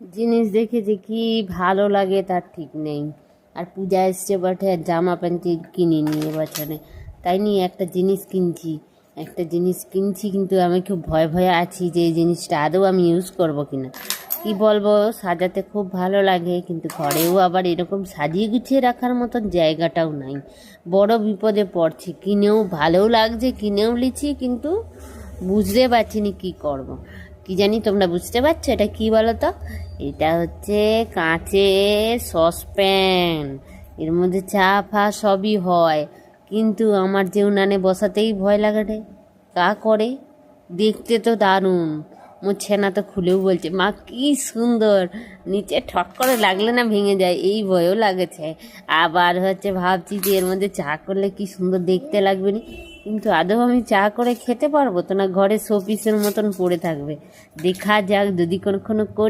জিনিস দেখে যে কি ভালো লাগে তার ঠিক নেই। আর পূজা এসছে বটে, আর জামা প্যান্ট কিনিনি এবছরে, তাই নিয়ে একটা জিনিস কিনছি কিন্তু আমি খুব ভয়ে ভয়ে আছি যে এই জিনিসটা আদৌ আমি ইউজ করবো কিনা। কি বলবো, সাজাতে খুব ভালো লাগে কিন্তু ঘরেও আবার এরকম সাজিয়ে গুছিয়ে রাখার মতন জায়গাটাও নাই। বড় বিপদে পড়ছি। কিনেও ভালোও লাগছে, কিনেও লিছি, কিন্তু বুঝতে পারছি না কী করব। কি জানি, তোমরা বুঝতে পারছো এটা কি বলো তো? এটা হচ্ছে কাঁচের সসপ্যান। এর মধ্যে চা ফা সবই হয়, কিন্তু আমার যে উনানে বসাতেই ভয় লাগে রে। কা করে দেখতে তো দারুণ, মোর ছেনা তো খুলেও বলছে মা কি সুন্দর, নিচে ঠক করে লাগলে না ভেঙে যায়, এই ভয়ও লাগেছে। আবার হচ্ছে ভাবছি যে এর মধ্যে চা করলে কি সুন্দর দেখতে লাগবে না, কিন্তু আদৌ আমি চা করে খেতে পারবো তো, না ঘরে শোপিসের মতন পড়ে থাকবে। দেখা যাক, যদি কখনো করি